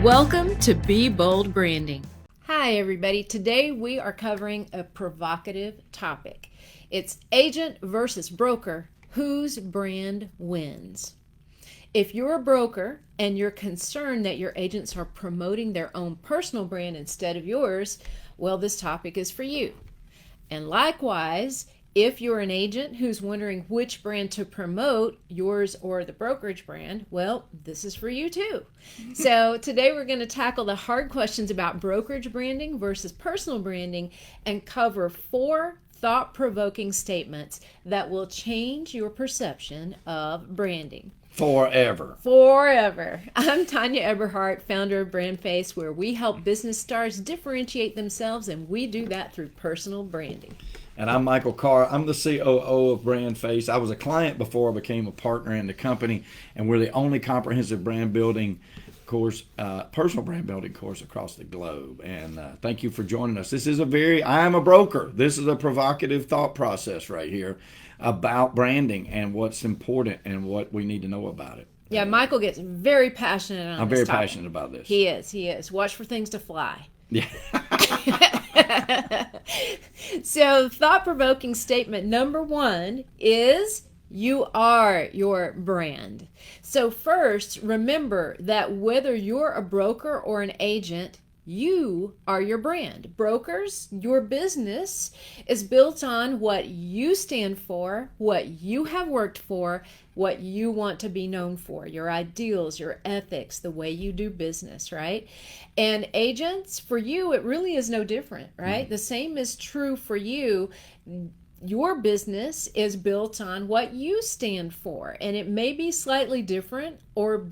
Welcome to Be Bold Branding. Hi everybody, today we are covering a provocative topic. It's agent versus broker, whose brand wins? If you're a broker and you're concerned that your agents are promoting their own personal brand instead of yours, well, this topic is for you. And likewise, if you're an agent who's wondering which brand to promote, yours or the brokerage brand, well, this is for you too. So today we're going to tackle the hard questions about brokerage branding versus personal branding and cover 4 thought-provoking statements that will change your perception of branding. Forever. I'm Tanya Eberhardt, founder of BrandFace, where we help business stars differentiate themselves, and we do that through personal branding. And I'm Michael Carr. I'm the COO of BrandFace. I was a client before I became a partner in the company, and we're the only comprehensive brand building course, personal brand building course across the globe. And thank you for joining us. I am a broker. This is a provocative thought process right here about branding and what's important and what we need to know about it. Yeah, Michael gets very passionate on this I'm very topic. passionate about this. He is. Watch for things to fly. Yeah. So, thought-provoking statement number 1 is you are your brand. So first, remember that whether you're a broker or an agent, you are your brand. Brokers, your business is built on what you stand for, what you have worked for, what you want to be known for, your ideals, your ethics, the way you do business, right? And agents, for you, it really is no different, right? Mm-hmm. The same is true for you. Your business is built on what you stand for, and it may be slightly different or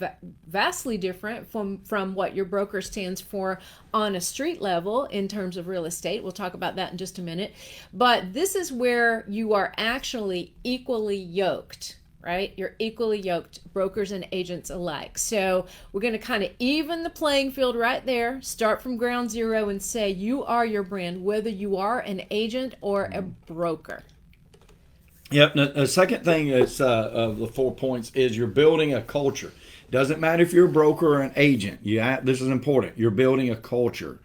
vastly different from what your broker stands for on a street level in terms of real estate. We'll talk about that in just a minute. But this is where you are actually equally yoked, right? You're equally yoked, brokers and agents alike. So we're going to kind of even the playing field right there, start from ground zero and say you are your brand, whether you are an agent or a broker. Yep. The second thing is of the 4 points is you're building a culture. Doesn't matter if you're a broker or an agent. This is important. You're building a culture.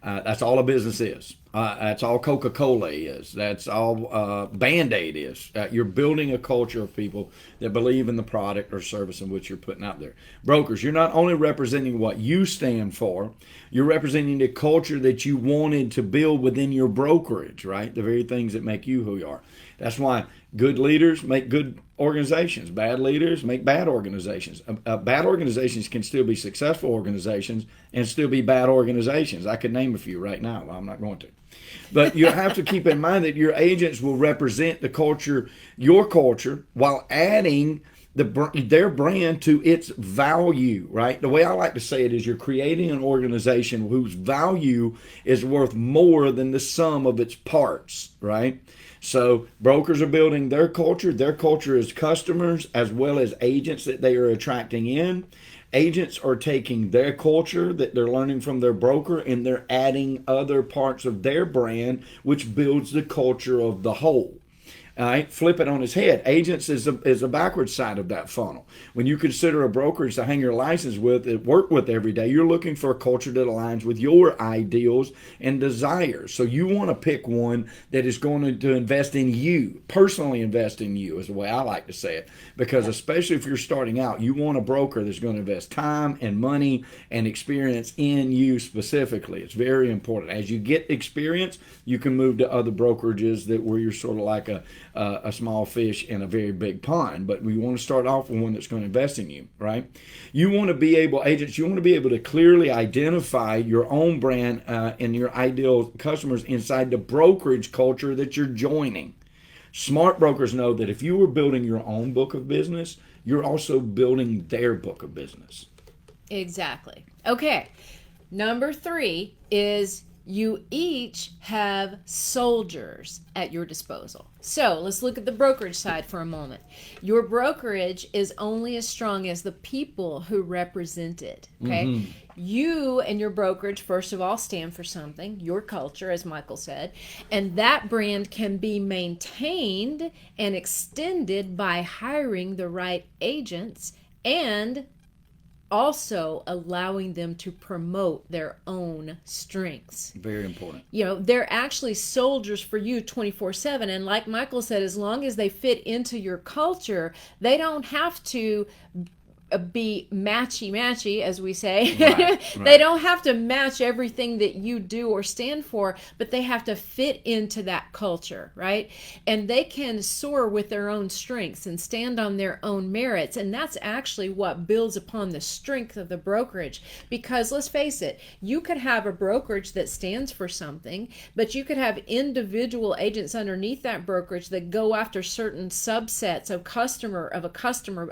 That's all a business is. That's all Coca-Cola is. That's all Band-Aid is. You're building a culture of people that believe in the product or service in which you're putting out there. Brokers, you're not only representing what you stand for, you're representing the culture that you wanted to build within your brokerage, right? The very things that make you who you are. That's why good leaders make good organizations. Bad leaders make bad organizations. Bad organizations can still be successful organizations and still be bad organizations. I could name a few right now. Well, I'm not going to. But you have to keep in mind that your agents will represent the culture, your culture, while adding their brand to its value, right? The way I like to say it is you're creating an organization whose value is worth more than the sum of its parts, right? So brokers are building their culture. Their culture is customers as well as agents that they are attracting in. Agents are taking their culture that they're learning from their broker and they're adding other parts of their brand, which builds the culture of the whole. All right, flip it on its head. Agents is a backwards side of that funnel. When you consider a brokerage to hang your license with, work with every day, you're looking for a culture that aligns with your ideals and desires. So you want to pick one that is going to invest in you, personally invest in you is the way I like to say it. Because especially if you're starting out, you want a broker that's going to invest time and money and experience in you specifically. It's very important. As you get experience, you can move to other brokerages where you're sort of like a small fish in a very big pond, but we want to start off with one that's going to invest in you, right? You want to be able, agents, you want to be able to clearly identify your own brand and your ideal customers inside the brokerage culture that you're joining. Smart brokers know that if you are building your own book of business, you're also building their book of business. Exactly. Okay. Number 3 is you each have soldiers at your disposal. So let's look at the brokerage side for a moment. Your brokerage is only as strong as the people who represent it. Okay. Mm-hmm. You and your brokerage, first of all, stand for something, your culture, as Michael said, and that brand can be maintained and extended by hiring the right agents and also allowing them to promote their own strengths. Very important. They're actually soldiers for you 24/7. And like Michael said, as long as they fit into your culture, they don't have to be matchy, as we say. Right. They don't have to match everything that you do or stand for, but they have to fit into that culture, right? And they can soar with their own strengths and stand on their own merits. And that's actually what builds upon the strength of the brokerage. Because let's face it, you could have a brokerage that stands for something, but you could have individual agents underneath that brokerage that go after certain subsets of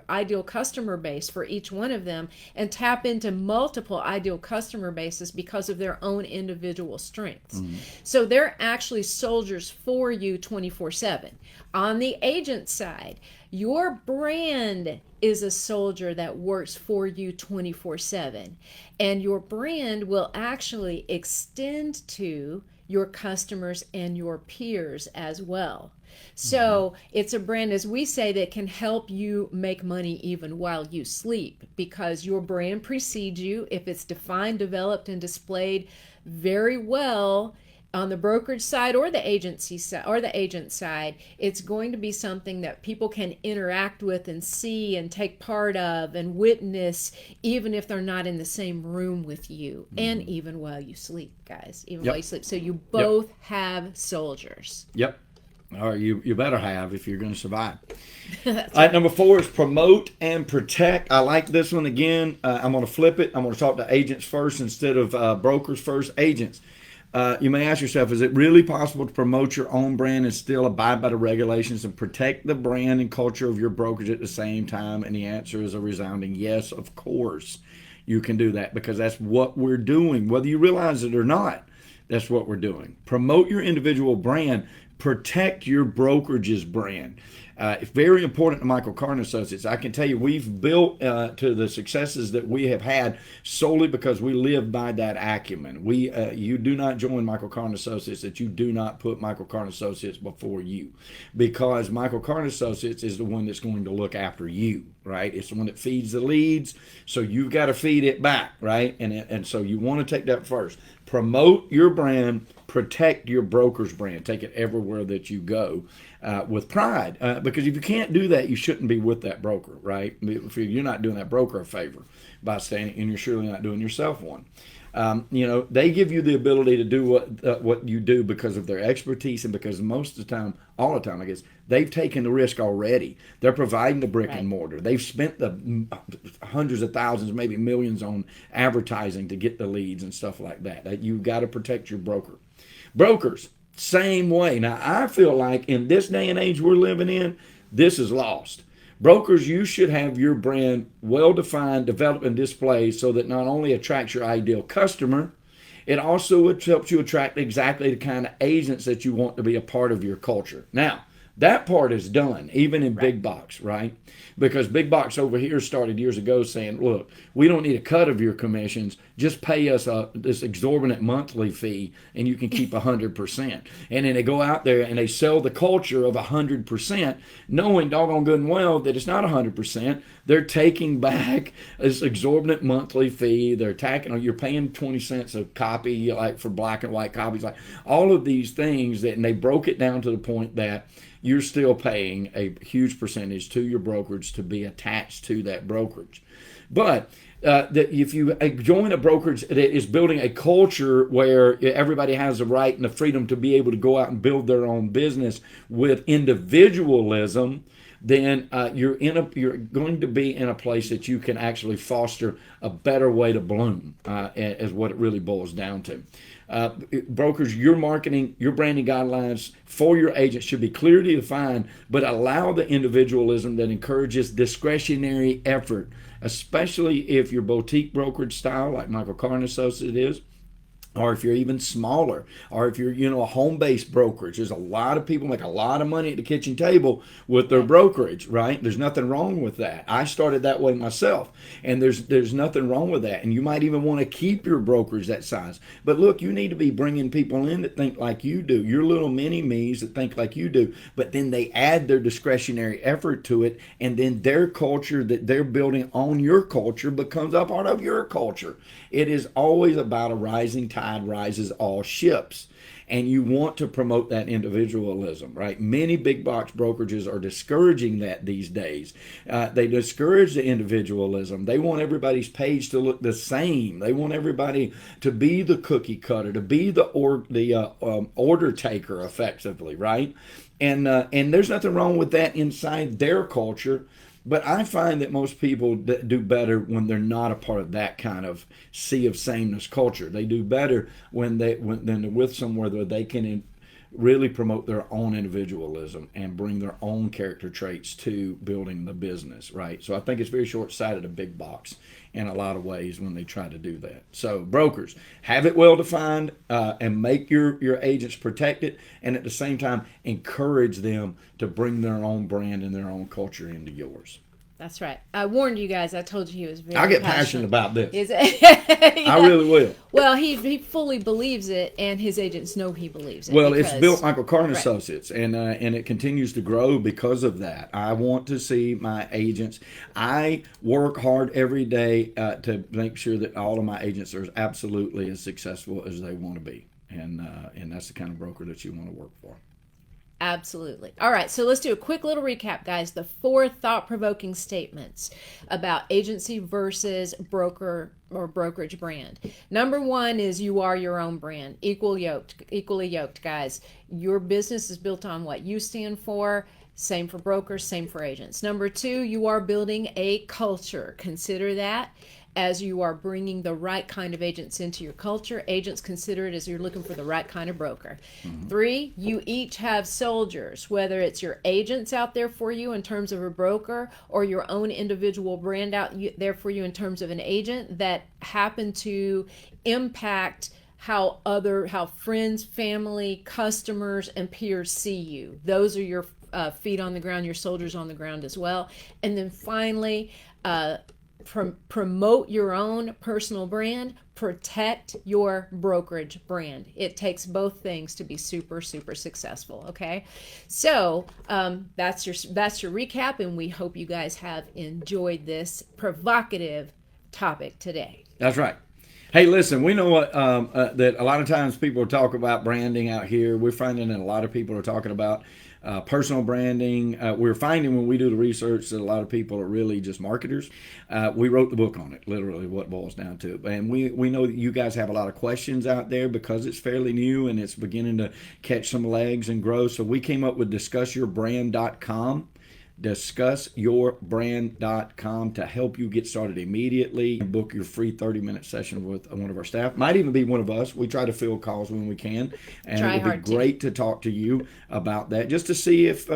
ideal customer base for each one of them, and tap into multiple ideal customer bases because of their own individual strengths. So they're actually soldiers for you 24/7. On the agent side, your brand is a soldier that works for you 24/7, and your brand will actually extend to your customers and your peers as well. So it's a brand, as we say, that can help you make money even while you sleep, because your brand precedes you. If it's defined, developed, and displayed very well on the brokerage side or the agency side or the agent side, it's going to be something that people can interact with and see and take part of and witness, even if they're not in the same room with you, and even while you sleep, guys, while you sleep. So you both have soldiers. Yep. All right, you better have if you're going to survive. All right, number 4 is promote and protect. I like this one again. I'm going to flip it. I'm going to talk to agents first instead of brokers first. Agents. You may ask yourself, is it really possible to promote your own brand and still abide by the regulations and protect the brand and culture of your brokerage at the same time? And the answer is a resounding yes, of course. You can do that, because that's what we're doing. Whether you realize it or not, that's what we're doing. Promote your individual brand. Protect your brokerage's brand. It's very important to Michael Carter Associates. I can tell you, we've built to the successes that we have had solely because we live by that acumen. You do not join Michael Carter Associates that you do not put Michael Carter Associates before you, because Michael Carter Associates is the one that's going to look after you, right? It's the one that feeds the leads, so you've got to feed it back, right? And so you want to take that first. Promote your brand. Protect your broker's brand. Take it everywhere that you go with pride. Because if you can't do that, you shouldn't be with that broker, right? If you're not doing that broker a favor by staying, and you're surely not doing yourself one. They give you the ability to do what you do because of their expertise, and because most of the time, all the time, I guess, they've taken the risk already. They're providing the brick and mortar. They've spent the hundreds of thousands, maybe millions on advertising to get the leads and stuff like that. You've got to protect your broker. Brokers, same way. Now, I feel like in this day and age we're living in, this is lost. Brokers, you should have your brand well-defined, developed, and displayed so that not only attracts your ideal customer, it also helps you attract exactly the kind of agents that you want to be a part of your culture. Now, that part is done, even in big box, right? Because big box over here started years ago saying, look, we don't need a cut of your commissions. Just pay us this exorbitant monthly fee, and you can keep 100%. And then they go out there and they sell the culture of 100%, knowing doggone good and well that it's not 100%. They're taking back this exorbitant monthly fee. They're attacking, you're paying 20 cents a copy, like for black and white copies, like all of these things and they broke it down to the point that you're still paying a huge percentage to your brokerage to be attached to that brokerage. But if you join a brokerage that is building a culture where everybody has the right and the freedom to be able to go out and build their own business with individualism, then you're going to be in a place that you can actually foster a better way to bloom, is what it really boils down to. Brokers, your marketing, your branding guidelines for your agents should be clearly defined, but allow the individualism that encourages discretionary effort, especially if your boutique brokerage style, like Michael Carter Associates is, or if you're even smaller, or if you're, a home-based brokerage. There's a lot of people make a lot of money at the kitchen table with their brokerage, right? There's nothing wrong with that. I started that way myself, and there's nothing wrong with that. And you might even want to keep your brokerage that size. But look, you need to be bringing people in that think like you do, your little mini-me's that think like you do, but then they add their discretionary effort to it, and then their culture that they're building on your culture becomes a part of your culture. It is always about a rising tide rises all ships. And you want to promote that individualism, right? Many big box brokerages are discouraging that these days. They discourage the individualism. They want everybody's page to look the same. They want everybody to be the cookie cutter, to be the order taker, effectively, right? And there's nothing wrong with that inside their culture. But I find that most people do better when they're not a part of that kind of sea of sameness culture. They do better when they're with somewhere where they can really promote their own individualism and bring their own character traits to building the business, right? So I think it's very short-sighted, a big box, in a lot of ways when they try to do that. So brokers, have it well defined, and make your agents protect it, and at the same time encourage them to bring their own brand and their own culture into yours. That's right. I warned you guys. I told you he was very I get passionate about this. Yeah. I really will. Well, he fully believes it, and his agents know he believes it. Well, it's built Michael Carter Associates, and it continues to grow because of that. I want to see my agents. I work hard every day to make sure that all of my agents are absolutely as successful as they want to be, and that's the kind of broker that you want to work for. Absolutely. All right, so let's do a quick little recap, guys. The 4 thought-provoking statements about agency versus broker or brokerage brand. Number 1 is you are your own brand. Equally yoked, guys. Your business is built on what you stand for. Same for brokers, same for agents. Number 2, you are building a culture. Consider that as you are bringing the right kind of agents into your culture. Agents, consider it as you're looking for the right kind of broker. 3, you each have soldiers, whether it's your agents out there for you in terms of a broker or your own individual brand out there for you in terms of an agent that happen to impact how friends, family, customers, and peers see you. Those are your feet on the ground, your soldiers on the ground as well. And then finally, promote your own personal brand, protect your brokerage brand. It takes both things to be super, super successful. Okay, so that's your recap, and we hope you guys have enjoyed this provocative topic today. That's right. Hey, listen, we know what that a lot of times people talk about branding out here. We're finding that a lot of people are talking about personal branding. We're finding when we do the research that a lot of people are really just marketers. We wrote the book on it, literally what it boils down to. And we know that you guys have a lot of questions out there because it's fairly new and it's beginning to catch some legs and grow. So we came up with discussyourbrand.com. discussyourbrand.com to help you get started immediately and book your free 30-minute session with one of our staff. Might even be one of us. We try to fill calls when we can, and it would be great to talk to you about that, just to see if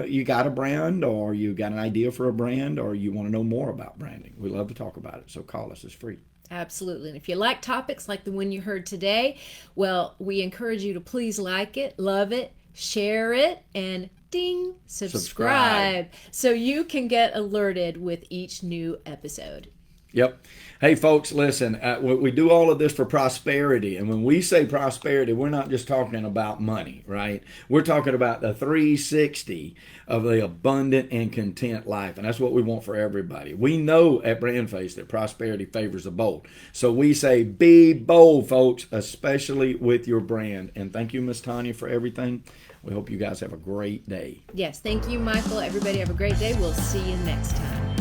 you got a brand or you got an idea for a brand or you want to know more about branding. We love to talk about it, so call us. It's free. Absolutely. And if you like topics like the one you heard today, well, we encourage you to please like it, love it, share it, and ding, subscribe so you can get alerted with each new episode. Yep. Hey, folks, listen, we do all of this for prosperity. And when we say prosperity, we're not just talking about money, right? We're talking about the 360 of the abundant and content life. And that's what we want for everybody. We know at BrandFace that prosperity favors the bold. So we say be bold, folks, especially with your brand. And thank you, Miss Tanya, for everything. We hope you guys have a great day. Yes, thank you, Michael. Everybody have a great day. We'll see you next time.